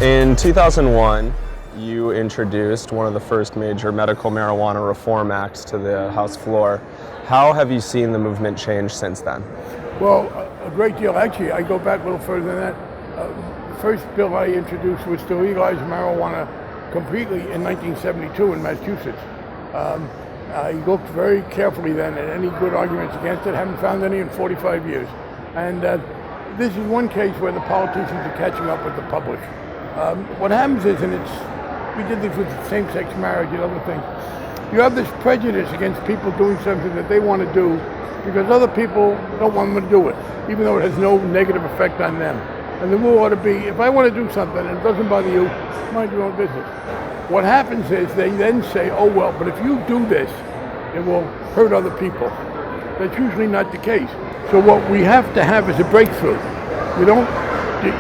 In 2001, you introduced one of the first major medical marijuana reform acts to the House floor. How have you seen the movement change since then? Well, a great deal. Actually, I go back a little further than that. The first bill I introduced was to legalize marijuana completely in 1972 in Massachusetts. I looked very carefully then at any good arguments against it. Haven't found any in 45 years. And this is one case where the politicians are catching up with the public. What happens is, and we did this with same-sex marriage and other things, you have this prejudice against people doing something that they want to do because other people don't want them to do it, even though it has no negative effect on them. And the rule ought to be, if I want to do something and it doesn't bother you, mind your own business. What happens is they then say, oh well, but if you do this, it will hurt other people. That's usually not the case. So what we have to have is a breakthrough.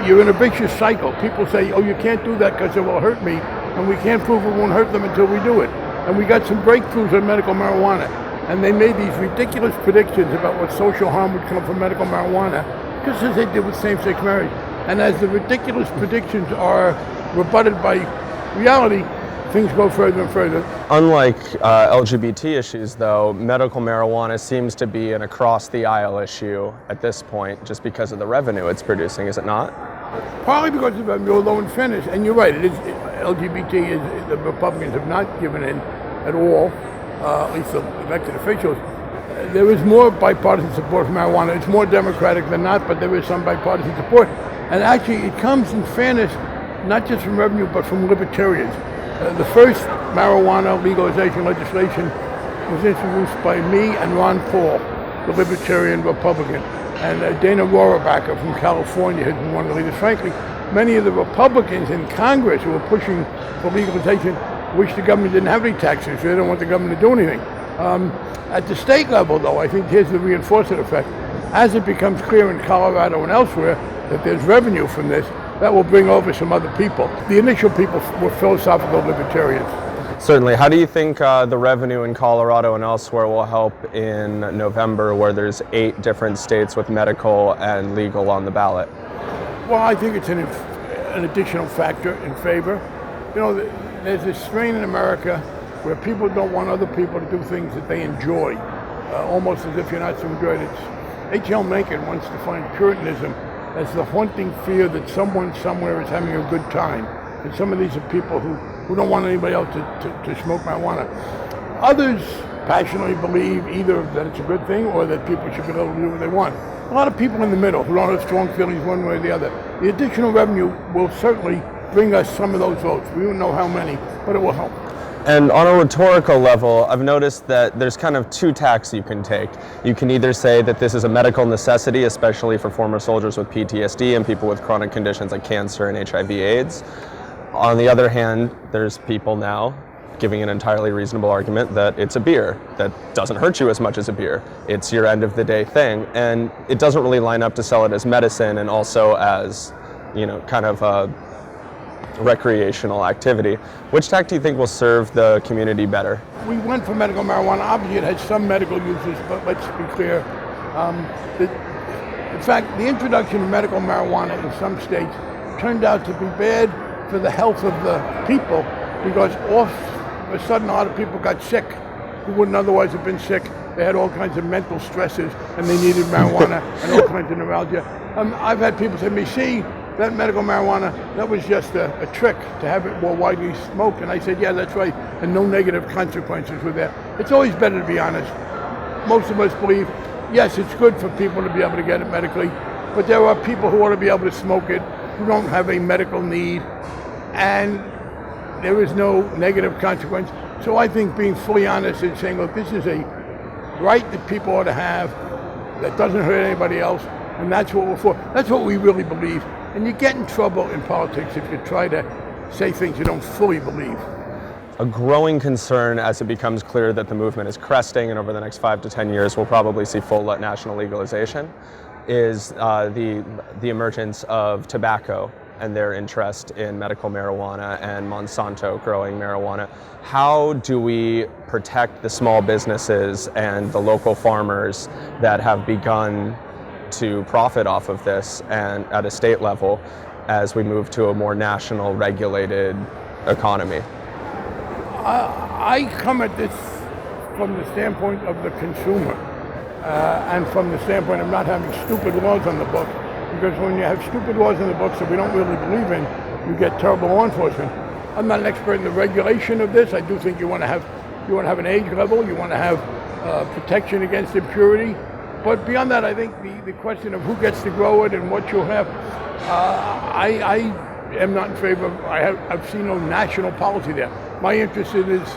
You're in a vicious cycle. People say, oh, you can't do that because it will hurt me, and we can't prove it won't hurt them until we do it. And we got some breakthroughs on medical marijuana, and they made these ridiculous predictions about what social harm would come from medical marijuana, just as they did with same-sex marriage. And as the ridiculous predictions are rebutted by reality, things go further and further. Unlike LGBT issues, though, medical marijuana seems to be an across-the-aisle issue at this point, just because of the revenue it's producing, is it not? Partly because of the revenue, although in fairness, and you're right, LGBT, the Republicans have not given in at all, at least the elected officials. There is more bipartisan support for marijuana. It's more Democratic than not, but there is some bipartisan support. And actually, it comes, in fairness, not just from revenue, but from libertarians. The first marijuana legalization legislation was introduced by me and Ron Paul, the Libertarian Republican, and Dana Rohrabacher from California has been one of the leaders. Frankly, many of the Republicans in Congress who were pushing for legalization wish the government didn't have any taxes. They don't want the government to do anything. At the state level, though, I think here's the reinforcement effect. As it becomes clear in Colorado and elsewhere that there's revenue from this, that will bring over some other people. The initial people were philosophical libertarians. Certainly. How do you think the revenue in Colorado and elsewhere will help in November, where there's 8 different states with medical and legal on the ballot? Well, I think it's an additional factor in favor. You know, there's this strain in America where people don't want other people to do things that they enjoy, almost as if you're not so enjoyed. H.L. Mencken once defined Puritanism as the haunting fear that someone somewhere is having a good time. And some of these are people who don't want anybody else to smoke marijuana. Others passionately believe either that it's a good thing or that people should be able to do what they want. A lot of people in the middle who don't have strong feelings one way or the other. The additional revenue will certainly bring us some of those votes. We don't know how many, but it will help. And on a rhetorical level, I've noticed that there's kind of 2 tacks you can take. You can either say that this is a medical necessity, especially for former soldiers with PTSD and people with chronic conditions like cancer and HIV/AIDS. On the other hand, there's people now giving an entirely reasonable argument that it's a beer that doesn't hurt you as much as a beer. It's your end of the day thing, and it doesn't really line up to sell it as medicine and also as, kind of a recreational activity. Which tack do you think will serve the community better? We went for medical marijuana. Obviously, it has some medical uses, but let's be clear. In fact, the introduction of medical marijuana in some states turned out to be bad for the health of the people because all of a sudden a lot of people got sick who wouldn't otherwise have been sick. They had all kinds of mental stresses and they needed marijuana and all kinds of neuralgia. I've had people say to me, see, that medical marijuana, that was just a trick to have it more widely smoked. And I said, yeah, that's right, and no negative consequences were there. It's always better to be honest. Most of us believe, yes, it's good for people to be able to get it medically, but there are people who ought to be able to smoke it who don't have a medical need, and there is no negative consequence. So I think being fully honest and saying, look, this is a right that people ought to have that doesn't hurt anybody else, and that's what we're for. That's what we really believe. And you get in trouble in politics if you try to say things you don't fully believe. A growing concern as it becomes clear that the movement is cresting and over the next 5 to 10 years we'll probably see full national legalization is the emergence of tobacco and their interest in medical marijuana and Monsanto growing marijuana. How do we protect the small businesses and the local farmers that have begun to profit off of this and at a state level? as we move to a more national regulated economy? I come at this from the standpoint of the consumer and from the standpoint of not having stupid laws on the books. Because when you have stupid laws on the books that we don't really believe in, you get terrible law enforcement. I'm not an expert in the regulation of this. I do think you want to have an age level. You want to have protection against impurity. But beyond that, I think the question of who gets to grow it and what you'll have, I am not in favor of. I've seen no national policy there. My interest is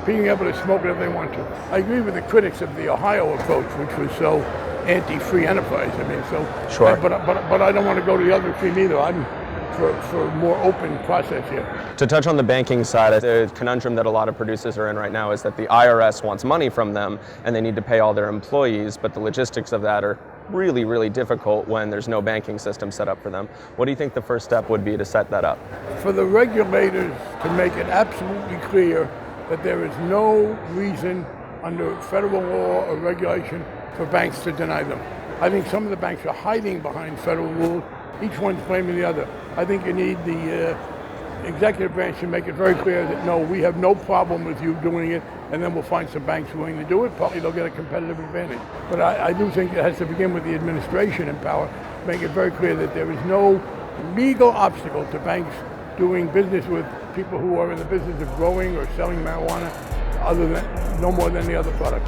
being able to smoke it if they want to. I agree with the critics of the Ohio approach, which was so anti-free enterprise. I mean, so. Sure. But I don't want to go to the other extreme either. I'm for more open process here. To touch on the banking side, the conundrum that a lot of producers are in right now is that the IRS wants money from them and they need to pay all their employees, but the logistics of that are really, really difficult when there's no banking system set up for them. What do you think the first step would be to set that up? For the regulators to make it absolutely clear that there is no reason under federal law or regulation for banks to deny them. I think some of the banks are hiding behind federal rules. Each one's blaming the other. I think you need the executive branch to make it very clear that no, we have no problem with you doing it, and then we'll find some banks willing to do it. Probably they'll get a competitive advantage. But I do think it has to begin with the administration in power, make it very clear that there is no legal obstacle to banks doing business with people who are in the business of growing or selling marijuana, other than no more than the other product.